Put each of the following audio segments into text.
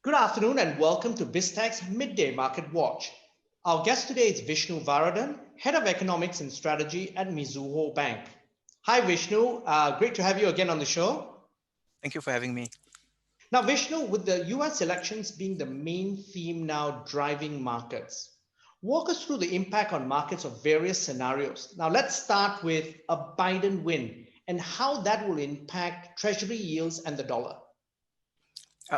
Good afternoon and welcome to BizTech's Midday Market Watch. Our guest today is Vishnu Varathan, Head of Economics and Strategy at Mizuho Bank. Hi Vishnu, great to have you again on the show. Thank you for having me. Now Vishnu, with the US elections being the main theme now driving markets, walk us through the impact on markets of various scenarios. Now let's start with a Biden win and how that will impact treasury yields and the dollar.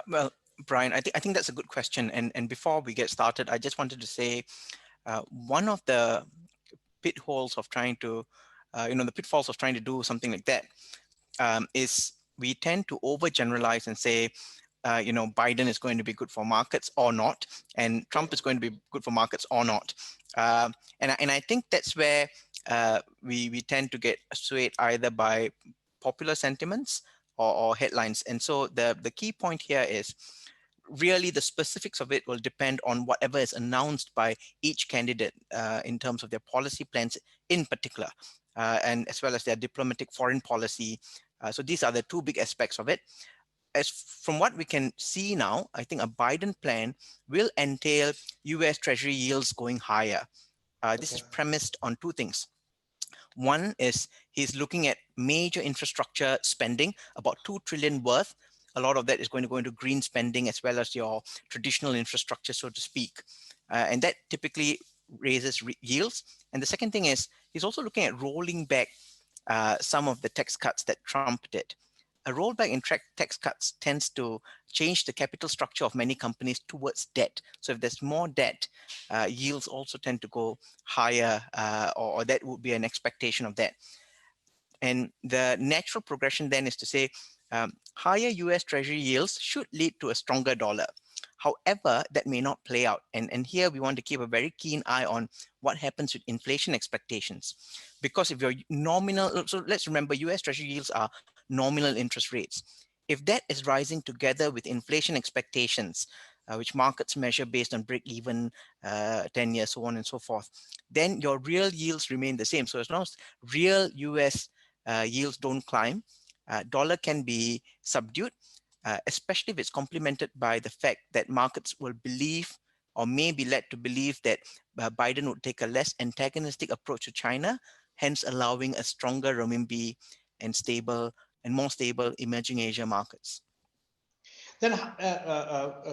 Well, Brian, I think that's a good question. And before we get started, I just wanted to say one of the pitfalls of trying to, the pitfalls of trying to do something like that is we tend to overgeneralize and say, Biden is going to be good for markets or not, and Trump is going to be good for markets or not. And I think that's where we tend to get swayed either by popular sentiments or headlines. And so the key point here is really the specifics of it will depend on whatever is announced by each candidate in terms of their policy plans in particular, and as well as their diplomatic foreign policy. So these are the two big aspects of it. As from what we can see now, I think a Biden plan will entail US Treasury yields going higher. This is Okay. premised on two things. One is he's looking at major infrastructure spending, about 2 trillion worth. A lot of that is going to go into green spending as well as your traditional infrastructure, so to speak. And that typically raises yields. And the second thing is he's also looking at rolling back some of the tax cuts that Trump did. A rollback in tax cuts tends to change the capital structure of many companies towards debt. So if there's more debt, yields also tend to go higher, or that would be an expectation of that. And the natural progression then is to say higher US Treasury yields should lead to a stronger dollar. However, that may not play out. And here we want to keep a very keen eye on what happens with inflation expectations. Because if you're nominal, so let's remember US Treasury yields are nominal interest rates. If that is rising together with inflation expectations, which markets measure based on break-even 10 years, so on and so forth, then your real yields remain the same. So as long as real US yields don't climb, dollar can be subdued, especially if it's complemented by the fact that markets will believe or may be led to believe that Biden would take a less antagonistic approach to China, hence allowing a stronger renminbi and more stable emerging Asia markets. Then,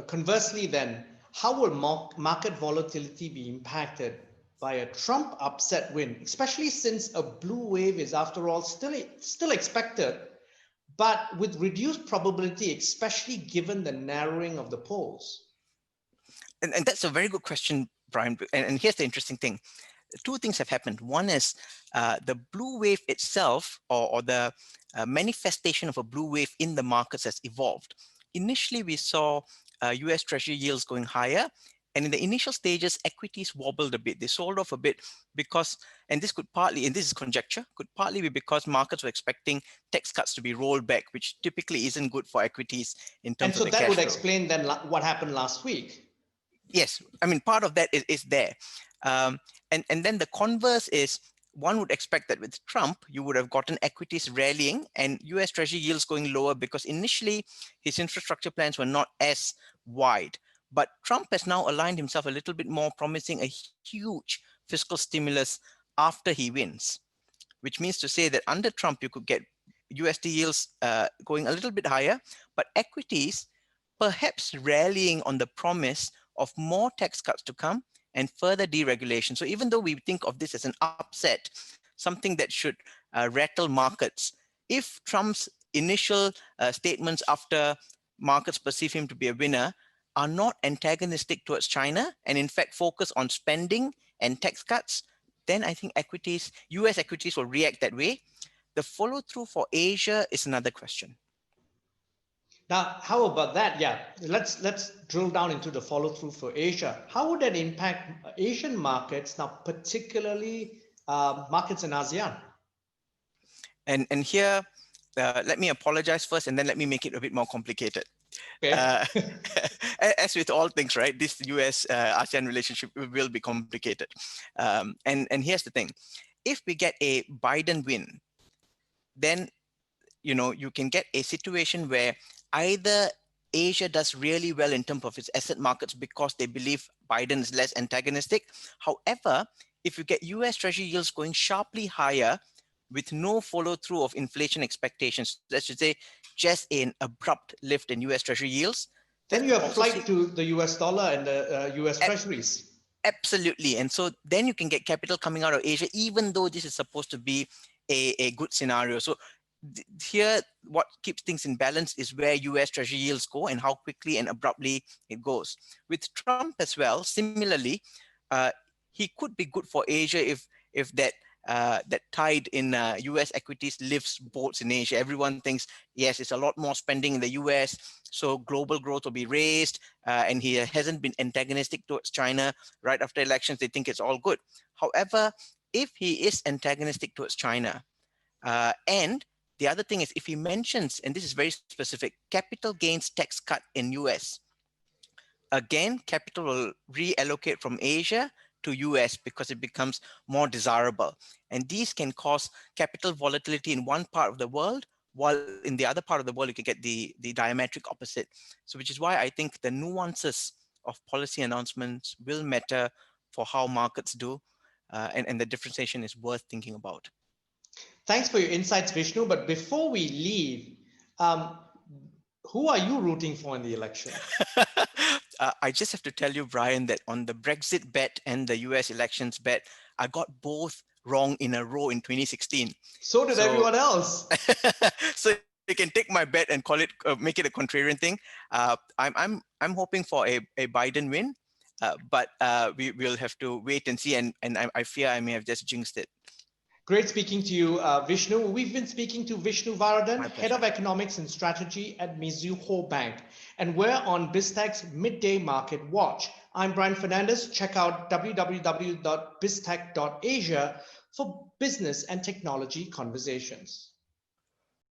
conversely, then, how will market volatility be impacted by a Trump upset win, especially since a blue wave is, after all, still expected, but with reduced probability, especially given the narrowing of the polls? And that's a very good question, Brian. And here's the interesting thing. Two things have happened. One is the blue wave itself, or the manifestation of a blue wave in the markets has evolved. Initially, we saw US Treasury yields going higher. And in the initial stages, equities wobbled a bit. They sold off a bit because, and this could partly, and this is conjecture, could partly be because markets were expecting tax cuts to be rolled back, which typically isn't good for equities in And terms of so the that cash would flow. explain then what happened last week. Yes, I mean, part of that is there. And then the converse is, one would expect that with Trump, you would have gotten equities rallying and US Treasury yields going lower because initially his infrastructure plans were not as wide. But Trump has now aligned himself a little bit more, promising a huge fiscal stimulus after he wins, which means to say that under Trump, you could get USD yields going a little bit higher, but equities perhaps rallying on the promise of more tax cuts to come and further deregulation. So even though we think of this as an upset, something that should rattle markets, if Trump's initial statements after markets perceive him to be a winner are not antagonistic towards China and in fact focus on spending and tax cuts, then I think equities, US equities will react that way. The follow through for Asia is another question. Now, how about that? Yeah, let's drill down into the follow through for Asia. How would that impact Asian markets now, particularly markets in ASEAN? And here, let me apologize first, and then let me make it a bit more complicated. Okay. Uh, as with all things, right? This US ASEAN relationship will be complicated. And here's the thing: if we get a Biden win, then you can get a situation where either Asia does really well in terms of its asset markets because they believe Biden is less antagonistic. However, if you get US Treasury yields going sharply higher with no follow through of inflation expectations, let's just say just an abrupt lift in US Treasury yields, Then that you could have also flight see to the US dollar and the US Treasuries. absolutely. And so then you can get capital coming out of Asia, even though this is supposed to be a good scenario. So here, what keeps things in balance is where US Treasury yields go and how quickly and abruptly it goes. With Trump as well, similarly, uh, he could be good for Asia if that tide in US equities lifts boats in Asia. Everyone thinks, yes, it's a lot more spending in the US, so global growth will be raised, and he hasn't been antagonistic towards China. Right after elections, they think it's all good. However, if he is antagonistic towards China, and the other thing is if he mentions, and this is very specific, capital gains tax cut in US, again, capital will reallocate from Asia to US because it becomes more desirable. And these can cause capital volatility in one part of the world, while in the other part of the world, you can get the diametric opposite. So which is why I think the nuances of policy announcements will matter for how markets do. And the differentiation is worth thinking about. Thanks for your insights, Vishnu. But before we leave, um, who are you rooting for in the election? I just have to tell you, Brian, that on the Brexit bet and the US elections bet, I got both wrong in a row in 2016. So did So, everyone else. so you can take my bet and call it, make it a contrarian thing. I'm hoping for a Biden win, but we will have to wait and see. And I fear I may have just jinxed it. Great speaking to you, Vishnu. We've been speaking to Vishnu Varathan, My Head pleasure. of Economics and Strategy at Mizuho Bank. And we're on BizTech's Midday Market Watch. I'm Brian Fernandez. Check out www.biztech.asia for business and technology conversations.